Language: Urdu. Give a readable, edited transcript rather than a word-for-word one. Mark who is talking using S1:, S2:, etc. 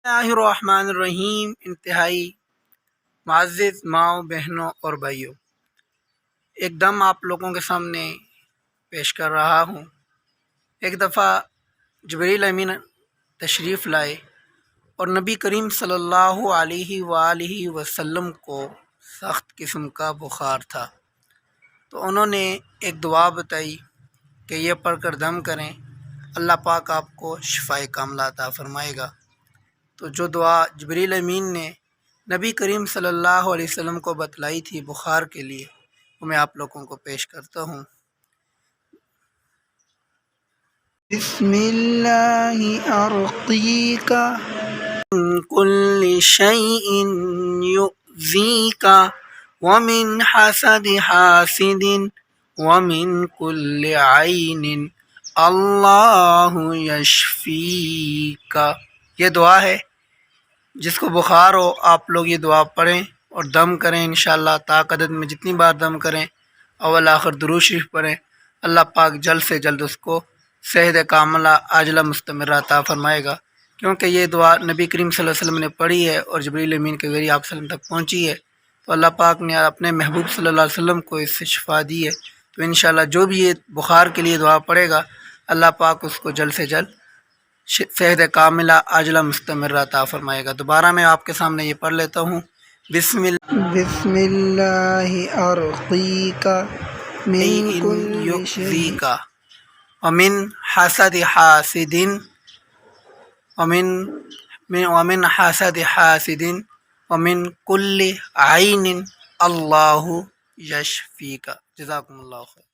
S1: اللہ الرحمن الرحیم۔ انتہائی معزز ماؤں، بہنوں اور بھائیوں، ایک دم آپ لوگوں کے سامنے پیش کر رہا ہوں۔ ایک دفعہ جبریل امین تشریف لائے اور نبی کریم صلی اللہ علیہ وآلہ وسلم کو سخت قسم کا بخار تھا، تو انہوں نے ایک دعا بتائی کہ یہ پڑھ کر دم کریں، اللہ پاک آپ کو شفائے کاملہ عطا فرمائے گا۔ تو جو دعا جبریل امین نے نبی کریم صلی اللہ علیہ وسلم کو بتلائی تھی بخار کے لیے، وہ میں آپ لوگوں کو پیش کرتا ہوں۔ بسم اللہ ارقیک من کل شیء یؤذیک ومن حسد حاسد ومن کل عین اللہ یشفیک۔ یہ دعا ہے، جس کو بخار ہو آپ لوگ یہ دعا پڑھیں اور دم کریں انشاءاللہ۔ طاقت میں جتنی بار دم کریں، اول آخر درود شریف پڑھیں، اللہ پاک جلد سے جلد اس کو صحت کاملہ عاجلہ مستمرہ عطا فرمائے گا، کیونکہ یہ دعا نبی کریم صلی اللہ علیہ وسلم نے پڑھی ہے اور جبریل امین کے ذریعے آپ وسلم تک پہنچی ہے، تو اللہ پاک نے اپنے محبوب صلی اللہ علیہ وسلم کو اس سے شفا دی ہے۔ تو انشاءاللہ جو بھی یہ بخار کے لیے دعا پڑھے گا، اللہ پاک اس کو جلد سے جلد صحت کاملہ عاجلہ مستمرہ عطا فرمائے گا۔ دوبارہ میں آپ کے سامنے یہ پڑھ لیتا ہوں۔ بسم اللہ ارقیک من کل شیء ومن حسد حاسد ومن حسد حاسد ومن کل عین اللہ یشفیک۔ جزاکم اللہ خیر۔